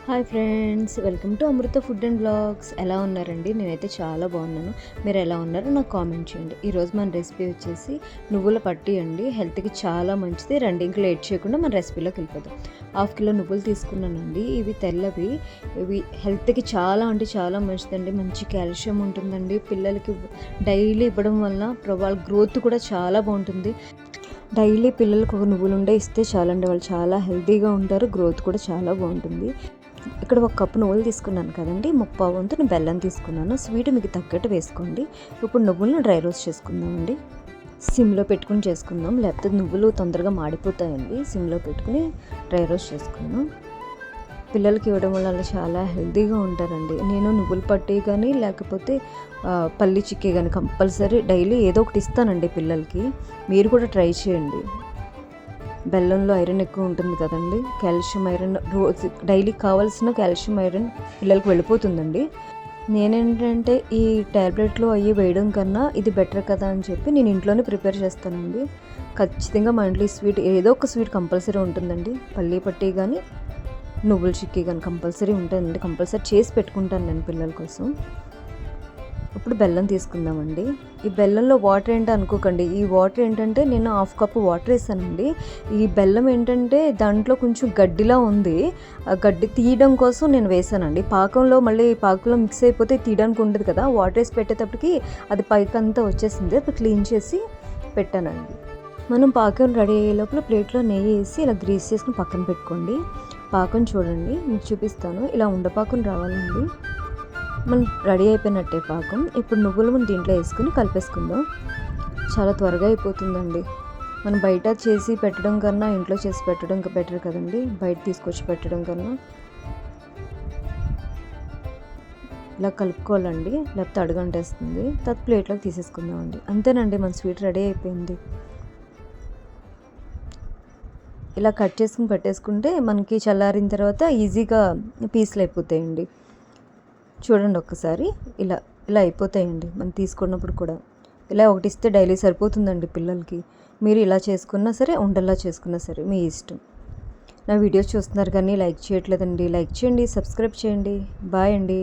Hi friends, welcome to Amrutha food and blogs. ఎలా ఉన్నారండి? నేనైతే చాలా బాగున్నాను. మీరు ఎలా ఉన్నారో నాకు కామెంట్ చేయండి. ఈరోజు మన రెసిపీ వచ్చేసి నువ్వుల పట్టి అండి. హెల్త్కి చాలా మంచిది. రండి, ఇంకా లేట్ చేయకుండా మన రెసిపీలోకి వెళ్ళిపోదాం. 1/2 కిలో నువ్వులు తీసుకున్నానండి. ఇవి తెల్లవి. ఇవి హెల్త్కి చాలా అంటే చాలా మంచిదండి. మంచి కాల్షియం ఉంటుందండి. పిల్లలకి డైలీ ఇవ్వడం వల్ల వాళ్ళ గ్రోత్ కూడా చాలా బాగుంటుంది. డైలీ పిల్లలకు ఒక నువ్వులు ఉండే ఇస్తే చాలండి. వాళ్ళు చాలా హెల్తీగా ఉంటారు. గ్రోత్ కూడా చాలా బాగుంటుంది. ఇక్కడ 1 కప్పు నువ్వులు తీసుకున్నాను కదండి, 3/4 వంతు నేను బెల్లం తీసుకున్నాను. స్వీట్ మీకు తగ్గట్టు వేసుకోండి. ఇప్పుడు నువ్వులను డ్రై రోస్ట్ చేసుకుందామండి. సిమ్లో పెట్టుకుని చేసుకుందాం, లేకపోతే నువ్వులు తొందరగా మాడిపోతాయండి. సిమ్లో పెట్టుకుని డ్రై రోస్ట్ చేసుకుందాం. పిల్లలకి ఇవ్వడం వల్ల చాలా హెల్తీగా ఉంటారండి. నేను నువ్వుల పట్టి కానీ లేకపోతే పల్లి చిక్కీ కానీ కంపల్సరీ డైలీ ఏదో ఒకటి ఇస్తానండి పిల్లలకి. మీరు కూడా ట్రై చేయండి. బెల్లంలో ఐరన్ ఎక్కువ ఉంటుంది కదండి, కాల్షియం ఐరన్ రోజు డైలీ కావాల్సిన కాల్షియం ఐరన్ పిల్లలకు వెళ్ళిపోతుందండి. నేనేంటంటే ఈ ట్యాబ్లెట్లు అవి వేయడం కన్నా ఇది బెటర్ కదా అని చెప్పి నేను ఇంట్లోనే ప్రిపేర్ చేస్తానండి. ఖచ్చితంగా మా ఇంట్లో ఈ స్వీట్ ఏదో ఒక స్వీట్ కంపల్సరీ ఉంటుందండి. పల్లీ పట్టి కానీ నువ్వుల చిక్కీ కానీ కంపల్సరీ ఉంటుందండి. కంపల్సరీ చేసి పెట్టుకుంటాను నేను పిల్లల కోసం. ఇప్పుడు బెల్లం తీసుకుందామండి. ఈ బెల్లంలో వాటర్ ఏంటో అనుకోకండి. ఈ వాటర్ ఏంటంటే నేను 1/2 కప్పు వాటర్ వేసానండి. ఈ బెల్లం ఏంటంటే దాంట్లో కొంచెం గడ్డిలా ఉంది. ఆ గడ్డి తీయడం కోసం నేను వేసానండి. పాకంలో మిక్స్ అయిపోతే తీయడానికి ఉండదు కదా. వాటర్ వేసి పెట్టేటప్పటికి అది పైకంతా వచ్చేసింది. అది క్లీన్ చేసి పెట్టానండి. మనం పాకం రెడీ అయ్యే లోపల ప్లేట్లో నెయ్యి వేసి ఇలా గ్రీస్ చేసుకుని పక్కన పెట్టుకోండి. పాకం చూడండి, మీకు చూపిస్తాను. ఇలా ఉండపాకం రావాలండి. మనం రెడీ అయిపోయినట్టే పాకం. ఇప్పుడు నువ్వులు మనం దీంట్లో వేసుకుని కలిపేసుకుందాం. చాలా త్వరగా అయిపోతుందండి. మనం బయట చేసి పెట్టడం కన్నా ఇంట్లో చేసి పెట్టడం బెటర్ కదండి, బయట తీసుకొచ్చి పెట్టడం కన్నా. ఇలా కలుపుకోవాలండి, లేకపోతే అడుగంటేస్తుంది. తర్వాత ప్లేట్లోకి తీసేసుకుందామండి. అంతేనండి, మన స్వీట్ రెడీ అయిపోయింది. ఇలా కట్ చేసుకుని పెట్టేసుకుంటే మనకి చల్లారిన తర్వాత ఈజీగా పీసులు అయిపోతాయండి. చూడండి ఒక్కసారి, ఇలా ఇలా అయిపోతాయండి. మనం తీసుకున్నప్పుడు కూడా ఇలా ఒకటి ఇస్తే డైలీ సరిపోతుందండి పిల్లలకి. మీరు ఇలా చేసుకున్నా సరే, ఉండల్లా చేసుకున్నా సరే మీ ఇష్టం. నా వీడియోస్ చూస్తున్నారు కానీ లైక్ చేయట్లేదండి. లైక్ చేయండి, సబ్స్క్రైబ్ చేయండి. బాయ్ అండి.